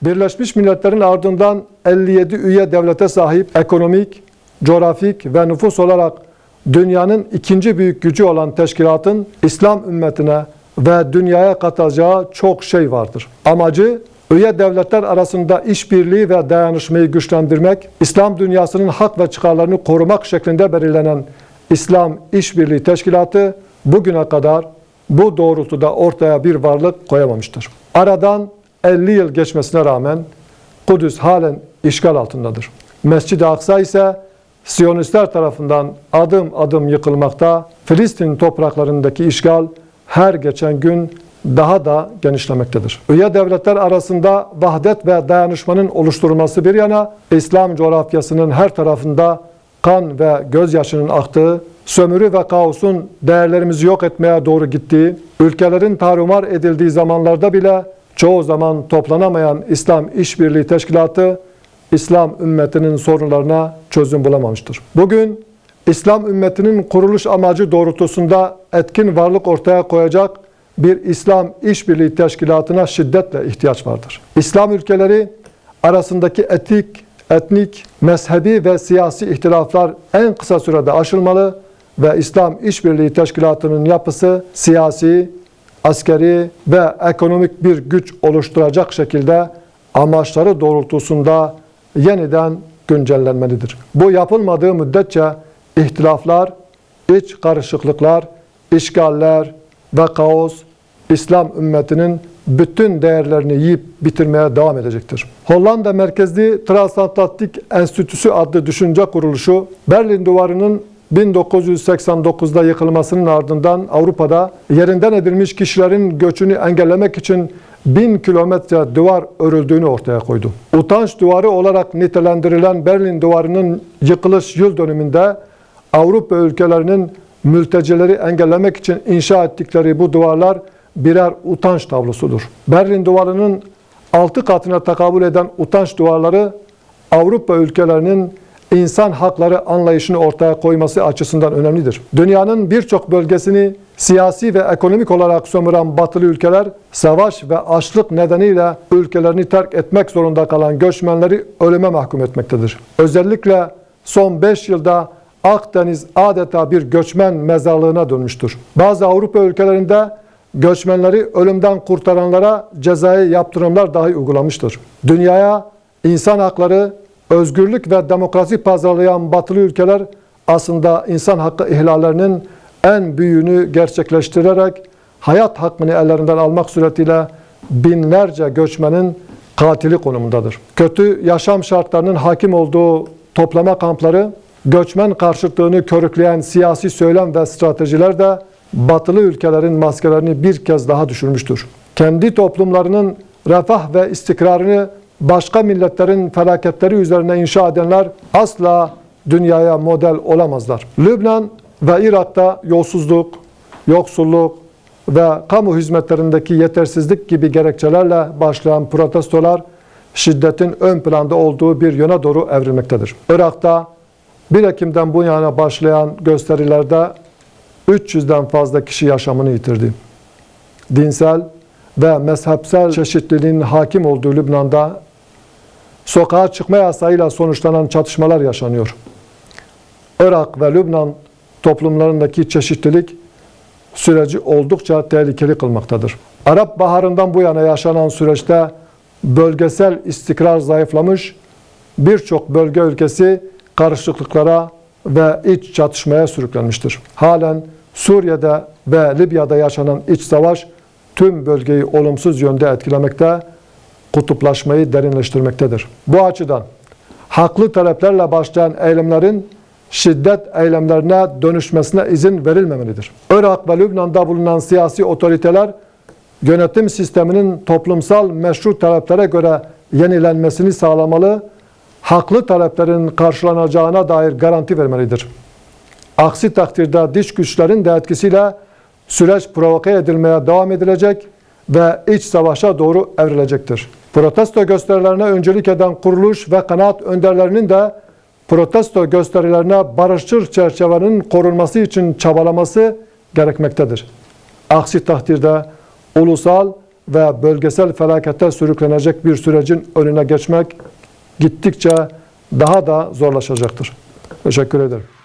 Birleşmiş Milletler'in ardından 57 üye devlete sahip ekonomik, coğrafik ve nüfus olarak dünyanın ikinci büyük gücü olan teşkilatın İslam ümmetine ve dünyaya katacağı çok şey vardır. Amacı, üye devletler arasında işbirliği ve dayanışmayı güçlendirmek, İslam dünyasının hak ve çıkarlarını korumak şeklinde belirlenen İslam İşbirliği Teşkilatı bugüne kadar bu doğrultuda ortaya bir varlık koyamamıştır. Aradan 50 yıl geçmesine rağmen Kudüs halen işgal altındadır. Mescid-i Aksa ise Siyonistler tarafından adım adım yıkılmakta, Filistin topraklarındaki işgal her geçen gün daha da genişlemektedir. Üye devletler arasında vahdet ve dayanışmanın oluşturulması bir yana, İslam coğrafyasının her tarafında kan ve gözyaşının aktığı, sömürü ve kaosun değerlerimizi yok etmeye doğru gittiği, ülkelerin tarumar edildiği zamanlarda bile çoğu zaman toplanamayan İslam İşbirliği Teşkilatı, İslam ümmetinin sorunlarına çözüm bulamamıştır. Bugün İslam ümmetinin kuruluş amacı doğrultusunda etkin varlık ortaya koyacak bir İslam İşbirliği Teşkilatı'na şiddetle ihtiyaç vardır. İslam ülkeleri arasındaki etnik, mezhebi ve siyasi ihtilaflar en kısa sürede aşılmalı ve İslam İşbirliği Teşkilatı'nın yapısı siyasi, askeri ve ekonomik bir güç oluşturacak şekilde amaçları doğrultusunda yeniden güncellenmelidir. Bu yapılmadığı müddetçe ihtilaflar, iç karışıklıklar, işgaller ve kaos İslam ümmetinin bütün değerlerini yiyip bitirmeye devam edecektir. Hollanda merkezli Transatlantik Enstitüsü adlı düşünce kuruluşu, Berlin Duvarı'nın 1989'da yıkılmasının ardından Avrupa'da yerinden edilmiş kişilerin göçünü engellemek için 1000 kilometre duvar örüldüğünü ortaya koydu. Utanç duvarı olarak nitelendirilen Berlin Duvarı'nın yıkılış yıl dönümünde Avrupa ülkelerinin mültecileri engellemek için inşa ettikleri bu duvarlar birer utanç tablosudur. Berlin Duvarı'nın 6 katına tekabül eden utanç duvarları Avrupa ülkelerinin insan hakları anlayışını ortaya koyması açısından önemlidir. Dünyanın birçok bölgesini siyasi ve ekonomik olarak sömüren batılı ülkeler, savaş ve açlık nedeniyle ülkelerini terk etmek zorunda kalan göçmenleri ölüme mahkum etmektedir. Özellikle son 5 yılda Akdeniz adeta bir göçmen mezarlığına dönmüştür. Bazı Avrupa ülkelerinde göçmenleri ölümden kurtaranlara cezai yaptırımlar dahi uygulamıştır. Dünyaya insan hakları, özgürlük ve demokrasi pazarlayan batılı ülkeler aslında insan hakkı ihlallerinin en büyüğünü gerçekleştirerek hayat hakkını ellerinden almak suretiyle binlerce göçmenin katili konumundadır. Kötü yaşam şartlarının hakim olduğu toplama kampları, göçmen karşıtlığını körükleyen siyasi söylem ve stratejiler de batılı ülkelerin maskelerini bir kez daha düşürmüştür. Kendi toplumlarının refah ve istikrarını başka milletlerin felaketleri üzerine inşa edenler asla dünyaya model olamazlar. Lübnan ve Irak'ta yolsuzluk, yoksulluk ve kamu hizmetlerindeki yetersizlik gibi gerekçelerle başlayan protestolar şiddetin ön planda olduğu bir yöne doğru evrilmektedir. Irak'ta 1 Ekim'den bu yana başlayan gösterilerde 300'den fazla kişi yaşamını yitirdi. Dinsel ve mezhepsel çeşitliliğin hakim olduğu Lübnan'da sokağa çıkma yasağıyla sonuçlanan çatışmalar yaşanıyor. Irak ve Lübnan toplumlarındaki çeşitlilik süreci oldukça tehlikeli kılmaktadır. Arap Baharı'ndan bu yana yaşanan süreçte bölgesel istikrar zayıflamış, birçok bölge ülkesi karışıklıklara ve iç çatışmaya sürüklenmiştir. Halen Suriye'de ve Libya'da yaşanan iç savaş tüm bölgeyi olumsuz yönde etkilemekte, kutuplaşmayı derinleştirmektedir. Bu açıdan haklı taleplerle başlayan eylemlerin şiddet eylemlerine dönüşmesine izin verilmemelidir. Irak ve Lübnan'da bulunan siyasi otoriteler yönetim sisteminin toplumsal meşru taleplere göre yenilenmesini sağlamalı, haklı taleplerin karşılanacağına dair garanti vermelidir. Aksi takdirde dış güçlerin de etkisiyle süreç provoke edilmeye devam edilecek ve iç savaşa doğru evrilecektir. Protesto gösterilerine öncülük eden kuruluş ve kanaat önderlerinin de protesto gösterilerine barışçıl çerçevenin korunması için çabalaması gerekmektedir. Aksi takdirde ulusal ve bölgesel felakete sürüklenecek bir sürecin önüne geçmek gittikçe daha da zorlaşacaktır. Teşekkür ederim.